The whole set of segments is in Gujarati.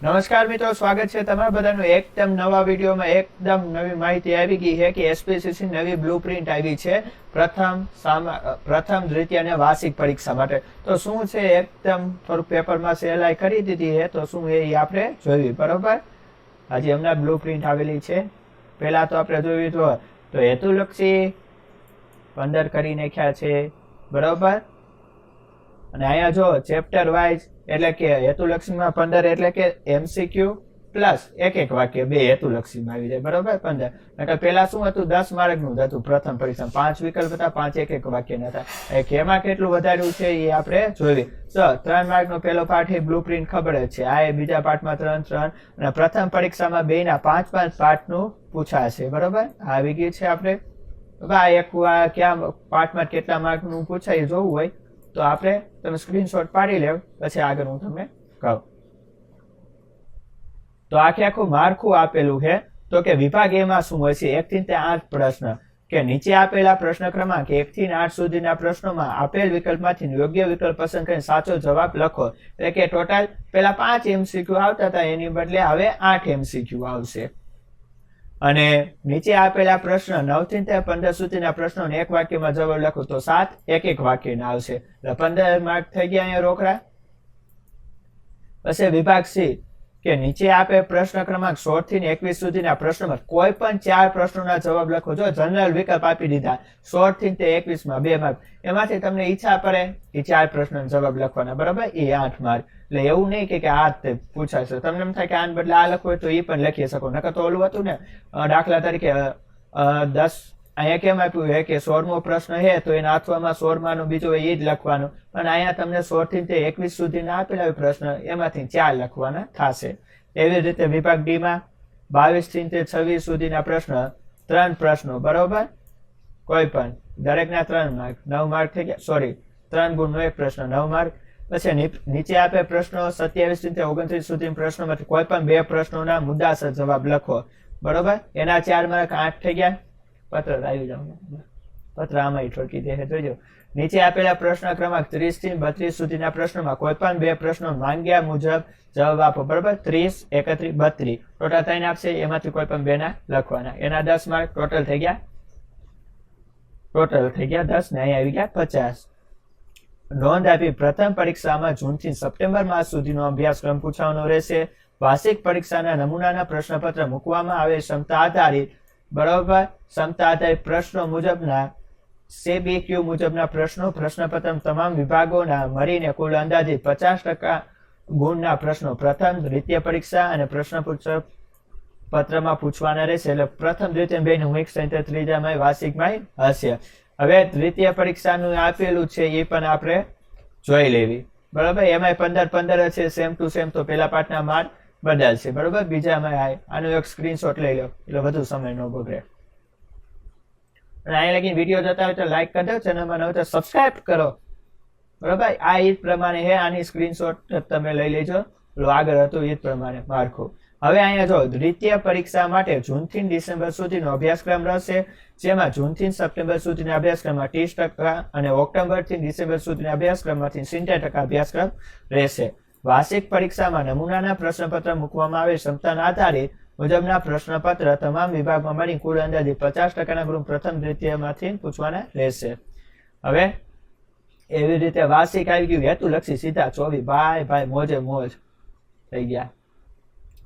નમસ્કાર મિત્રો, સ્વાગત છે તમારા બધાનું એકદમ નવા વિડીયોમાં। એકદમ નવી માહિતી આવી ગઈ છે કે એસપીસીસી નવી બ્લુપ્રિન્ટ આવી છે પ્રથમ દ્વિતીય અને વાર્ષિક પરીક્ષા માટે। તો શું છે, એકદમ થોડુંક પેપરમાં સહેલાઈ કરી દીધી છે, તો શું એ આપણે જોયું, બરોબર। હજી હમણાં બ્લુપ્રિન્ટ આવેલી છે। પહેલા તો આપણે જોયું તો હેતુલક્ષી 15 કરી નાખ્યા છે, બરોબર। અને અહીંયા જો ચેપ્ટર વાઇઝ એટલે કે હેતુલક્ષીમાં 15 એટલે કે એમસીક્યુ પ્લસ એક વાક્ય બે હેતુલક્ષીમાં આવી જાય, બરોબર। 15 એટલે પેલા શું હતું, 10 માર્કનું જ હતું પ્રથમ પરીક્ષામાં, 5 વિકલ્પ હતા, 5 એક વાક્યના હતા। એમાં કેટલું વધાર્યું છે એ આપણે જોઈએ। તો 3 માર્કનો પહેલો પાઠ એ બ્લુપ્રિન્ટ ખબર જ છે, આ બીજા પાઠમાં 3 અને પ્રથમ પરીક્ષામાં 2 ના 5 પાઠનું પૂછાશે, બરોબર। આવી ગયું છે આપણે ક્યાં પાઠમાં કેટલા માર્કનું પૂછાય જોવું હોય તો આપણે તમે સ્ક્રીનશોટ પાડી લેવ, પછી આગળ હું તમને કહું। તો આખું માળખું આપેલું છે। તો કે વિભાગ એ માં શું હોય છે, 1 થી 8 પ્રશ્ન કે નીચે આપેલા પ્રશ્ન ક્રમાંક 1 થી 8 સુધીના પ્રશ્નોમાં આપેલ વિકલ્પમાંથી યોગ્ય વિકલ્પ પસંદ કરીને સાચો જવાબ લખો। એટલે કે ટોટલ પેલા 5 MCQ આવતા હતા, એની બદલે હવે 8 MCQ આવશે। અને નીચે આપેલા પ્રશ્ન 9 થી 15 સુધીના પ્રશ્નોને એક વાક્યમાં જવાબ લખો તો 7 એક વાક્યના આવશે, એટલે 15 માર્ક થઈ ગયા અહીંયા રોકડા। પછી વિભાગ સી કે નીચે આપે પ્રશ્ન ક્રમાંક 16 થી 21 સુધીના પ્રશ્નોમાં કોઈ પણ 4 પ્રશ્નોના જવાબ લખો। જો જનરલ વિકલ્પ આપી દીધા 16 થી 21 માં 2 માર્ક, એમાંથી તમને ઈચ્છા પડે એ 4 પ્રશ્નોના જવાબ લખવાના, બરાબર, એ 8 માર્ક। એટલે એવું નહીં કે આ જ પૂછાશે, તમને એમ થાય કે આને બદલે આ લખવું હોય તો એ પણ લખી શકો। નકર તો ઓલું હતું ને, દાખલા તરીકે 10 અહીંયા કેમ આપ્યું છે કે 16મો પ્રશ્ન છે તો એના અથવામાં 16માનો બીજો એ જ લખવાનો, અને અહીંયા તમને 16 થી 21 સુધીના આપેલા પ્રશ્ન એમાંથી 4 લખવાના થશે। એવી રીતે વિભાગ ડી માં 22 થી 26 સુધીના પ્રશ્ન 3 પ્રશ્નો, બરોબર, કોઈ પણ દરેકના 3 માર્ક, 9 માર્ક થઈ ગયા, સોરી 3 ગુણનો એક પ્રશ્ન 9 માર્ક। પછી નીચે આપે પ્રશ્નો 27 થી 29 સુધીના પ્રશ્નોમાંથી કોઈ પણ 2 પ્રશ્નોના મુદ્દાસર જવાબ લખો, બરોબર, એના 4 માર્ક 8 થઈ ગયા। પત્ર આવી જાવ, પત્ર આમાં ઠોકી દે, જોજો। નીચે આપેલા પ્રશ્ન ક્રમાંક 30 થી 32 સુધીના પ્રશ્નોમાં કોઈ પણ 2 પ્રશ્નો માંગ્યા મુજબ જવાબ આપો, બરોબર, 30, 31, 32 ટોટલ 3 આપશે, એમાંથી કોઈ પણ 2 ના લખવાના, એના 10 માર્ક ટોટલ થઈ ગયા 10 ને અહીંયા આવી ગયા 50। નોંધ આપી, પ્રથમ પરીક્ષામાં જૂન થી સપ્ટેમ્બર માસ સુધીનો અભ્યાસક્રમ પૂછવાનો રહેશે। વાર્ષિક પરીક્ષાના નમૂનાના પ્રશ્નપત્ર મૂકવામાં આવે ક્ષમતા આધારિત, બરોબર, ક્ષમતા આધારિત પ્રશ્નો મુજબના CBQ મુજબના પ્રશ્નો પ્રશ્નપત્ર તમામ વિભાગોના મળીને કુલ અંદાજિત 50% ગુણના પ્રશ્નો પ્રથમ દ્વિતીય પરીક્ષા અને પ્રશ્ન પત્રમાં પૂછવાના રહેશે। એટલે પ્રથમ દ્વિતીય બેનું મિક્સ થઈ ત્રીજામાં વાર્ષિકમાં હશે। હવે દ્વિતીય પરીક્ષાનું આપેલું છે એ પણ આપણે જોઈ લેવી, બરોબર, એમાં 15 હશે, સેમ ટુ સેમ, તો પેલા પાઠના માર્ક બદલાશે, બરોબર, બીજામાં આનો એક સ્ક્રીનશોટ લઈ લો એટલે વધુ સમય ન બગડે। અને અહીં લગીને વિડીયો જોતા હોય તો લાઈક કરી દો, ચેનલમાં ન હોય તો સબસ્ક્રાઇબ કરો, બરોબર। આ એ જ પ્રમાણે છે, આની સ્ક્રીનશોટ તમે લઈ લેજો, આગળ હતું એ જ પ્રમાણે માળખું। હવે અહીંયા જો દ્વિતીય પરીક્ષા માટે જૂન થી ડિસેમ્બર સુધીનો અભ્યાસક્રમ રહેશે, જેમાં જૂન થી સપ્ટેમ્બર સુધીના અભ્યાસક્રમમાં 30% અને ઓક્ટોબર થી ડિસેમ્બર સુધીના અભ્યાસક્રમમાંથી 70% અભ્યાસક્રમ રહેશે। વાર્ષિક પરીક્ષામાં નમૂનાના પ્રશ્નપત્ર મૂકવામાં આવે ક્ષમતાના આધારિત મુજબના પ્રશ્નપત્ર તમામ વિભાગમાં મળી કુલ અંદાજે 50%ના ગુણ પ્રથમ દ્વિતીયમાંથી પૂછવાના રહેશે। હવે એવી રીતે વાર્ષિક આવી ગયું, હેતુલક્ષી સીધા 24 ભાઈ મોજે મોજ થઈ ગયા।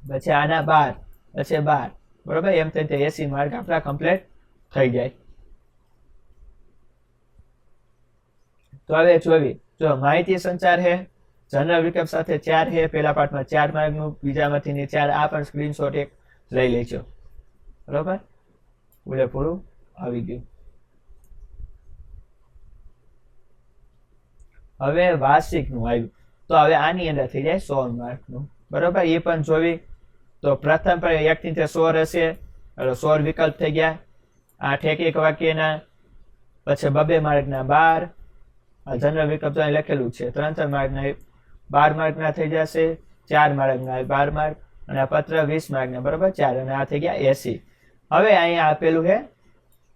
પછી આના 12, પછી 12, બરોબર, એમ થઈ 80 માર્ક આપણા કમ્પ્લીટ થઈ જાય। તો હવે જોવી, જો માહિતી સંચાર છે, જનરલ વિકલ્પ સાથે 4 છે, પેલા પાઠમાં 4 માર્કનું, બીજામાંથી 4, આ પણ સ્ક્રીનશોટ એક લઈ લેજો, બરોબર, પૂરેપૂરું આવી ગયું। હવે વાર્ષિકનું આવ્યું, તો હવે આની અંદર થઈ જાય 100 માર્કનું, બરોબર, એ પણ જોવી। તો પ્રથમ 1 થી 16 હશે, એટલે 16 વિકલ્પ થઈ ગયા, 8 એક વાક્યના, પછી 2 માર્કના 12, આ જનરલ વિકલ્પ તો લખેલું છે, 3 માર્કના 12 માર્કના થઈ જશે, 4 માર્કના 12 માર્ક, અને આ પત્ર 20 માર્કના, બરોબર, 4, અને આ થઈ ગયા 80। હવે અહીંયા આપેલું છે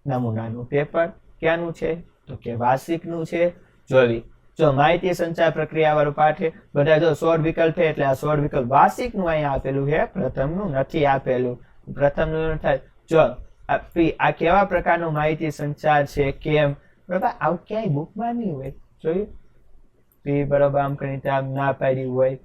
નમૂનાનું પેપર, ક્યાંનું છે તો કે વાર્ષિકનું છે। જોવી, જો માહિતી સંચાર પ્રક્રિયા વાળું પાઠ છે, બધા જો 16 વિકલ્પ છે એટલે આ 16 વિકલ્પ વાર્ષિક નું અહીંયા આપેલું છે, પ્રથમ નું નથી આપેલું. પ્રથમ નું થાય જો આ કેવા પ્રકારનું માહિતી સંચાર છે, કેમ, બરાબર, આવું ક્યાંય બુકમાં નહીં હોય, જોયું પી બરાબર આમ કરીને આમ ના પાડી હોય,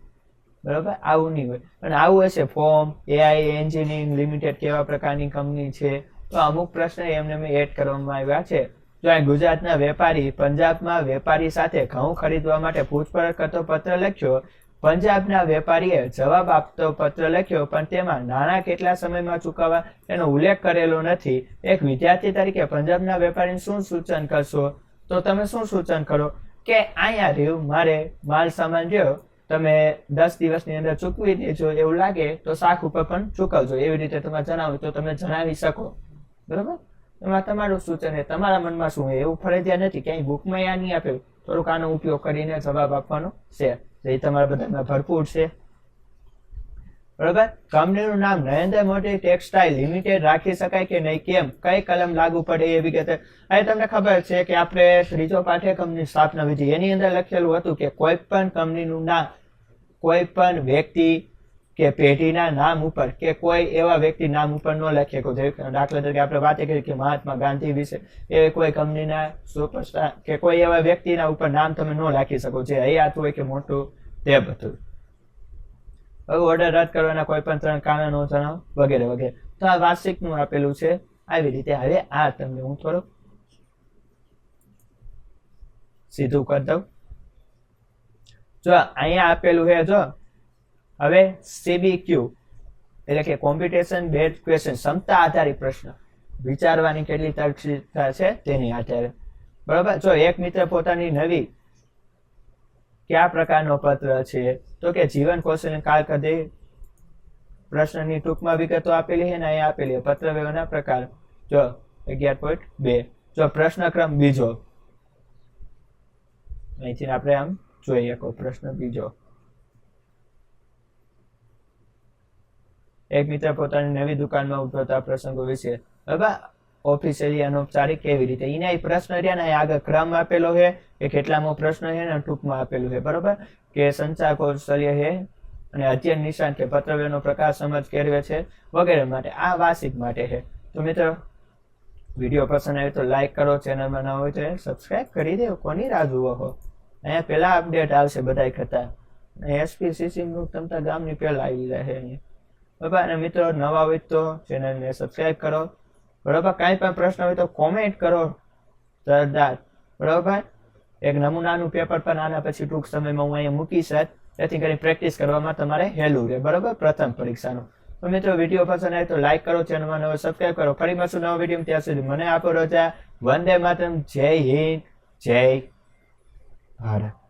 બરાબર, આવું નહીં હોય. અને આવું હશે ફોર્મ એઆઈ એન્જિનિયરિંગ લિમિટેડ કેવા પ્રકારની કંપની છે, તો અમુક પ્રશ્ન એમને મેં એડ કરવામાં આવ્યા છે. જો અહીં ગુજરાતના વેપારી પંજાબમાં વેપારી સાથે ઘઉં ખરીદવા માટે પૂછપરછ કરતો પત્ર લખ્યો. પંજાબના વેપારીએ જવાબ આપતો પત્ર લખ્યો, પણ તેમાં નાણાં કેટલા સમયમાં ચૂકવવા એનો ઉલ્લેખ કરેલો નથી. એક વિદ્યાર્થી તરીકે પંજાબના વેપારીને શું સૂચન કરશો? તો તમે શું સૂચન કરો કે અહીંયા રહ્યું મારે માલ સામાન રહ્યો, તમે 10 દિવસની અંદર ચૂકવી દેજો, એવું લાગે તો શાખ ઉપર પણ ચૂકવજો, એવી રીતે તમે જણાવો તો તમે જણાવી શકો, બરાબર. એમાં તમારું સૂચન છે, તમારા મનમાં શું હોય એવું ફરજિયાત નથી, ક્યાંય બુકમાં યા નહીં આપ્યું, થોડુંક આનો ઉપયોગ કરીને જવાબ આપવાનો છે, એ તમારા બધામાં ભરપૂર છે, બરાબર. કંપનીનું નામ નરેન્દ્ર મોદી ટેક્સટાઇલ લિમિટેડ રાખી શકાય કે નહીં, કેમ, કઈ કલમ લાગુ પડે એ વિગતે. હવે તમને ખબર છે કે આપણે ત્રીજો પાઠ કંપની સ્થાપના વિધિ, એની અંદર લખેલું હતું કે કોઈ પણ કંપનીનું નામ કોઈ પણ વ્યક્તિ કે પેઢીના નામ ઉપર કે કોઈ એવા વ્યક્તિ નામ ઉપર ન લખે. દાખલા તરીકે આપણે વાત કરી કે મહાત્મા ગાંધી વિશે એ કોઈ કંપનીના સુપરસ્ટાર કે કોઈ એવા વ્યક્તિના ઉપર નામ તમે ન લખી શકો, જે હયાત હોય કે મોટું તે બધું. હવે ઓર્ડર રદ કરવાના કોઈ પણ 3 કારણો જણાવો વગેરે વગેરે. તો આ વાર્ષિક નું આપેલું છે આવી રીતે. હવે આ તમને હું થોડુંક સીધું કરી દઉં. જો અહીંયા આપેલું છે, જો હવે CBQ એટલે કે કોમ્પિટિશન બેઝ ક્વેશ્ચન, ક્ષમતા આધારિત પ્રશ્ન, વિચારવાની કેટલી તર્કશીલતા છે તેની આધારે, બરાબર. જો એક મિત્ર પોતાની નવી કયા પ્રકારનો પત્ર છે, તો કે જીવન કૌશલ્ય કારકિર્દી પ્રશ્નની ટૂંકમાં વિગતો આપેલી છે ને અહીંયા આપેલી છે. પત્ર વ્યવહારના પ્રકાર જો 11.2. જો પ્રશ્ન ક્રમ બીજો, અહીંથી આપણે આમ જોઈએ પ્રશ્ન બીજો. એક મિત્ર પોતાની નવી દુકાનમાં ઉદ્ભવતા પ્રસંગો વિશે, બરાબર, ઓફિસિયલી અનૌપચારિક કેવી રીતે, એના પ્રશ્ન રહ્યા ને આગળ ક્રમ આપેલો છે કે કેટલામો પ્રશ્ન છે ને ટૂંકમાં આપેલું છે, બરાબર, કે સંચાર કૌશલ્ય છે અને અધ્યયન નિશાન કે પત્રવ્યવહારનો પ્રકાર સમજ કેળવે છે વગેરે માટે. આ વાર્ષિક માટે છે. તો મિત્રો વિડીયો પસંદ આવે તો લાઈક કરો, ચેનલમાં ન હોય તો સબસ્ક્રાઇબ કરી દો, કોની રાહ જુઓ છો. અહીંયા પહેલા અપડેટ આવશે બધા કરતા, SPCC નું તમતા ગામની પહેલા આવી જાય છે અહીંયા, બરાબર. અને મિત્રો નવા હોય તો ચેનલને સબસ્ક્રાઇબ કરો, બરાબર. કાંઈ પણ પ્રશ્ન હોય તો કોમેન્ટ કરો સરદાર, બરાબર. એક નમૂનાનું પેપર પણ આના પછી ટૂંક સમયમાં હું અહીંયા મૂકીશ, જેથી કરીને પ્રેક્ટિસ કરવામાં તમારે હેલું રહે, બરાબર, પ્રથમ પરીક્ષાનું. તો મિત્રો વિડીયો પસંદ આવે તો લાઈક કરો, ચેનલમાં નવો સબસ્ક્રાઇબ કરો. ફરી મળશું નવો વિડીયો, ત્યાં સુધી મને આપો રજા. વંદે માતરમ. જય હિન્દ, જય ભારત.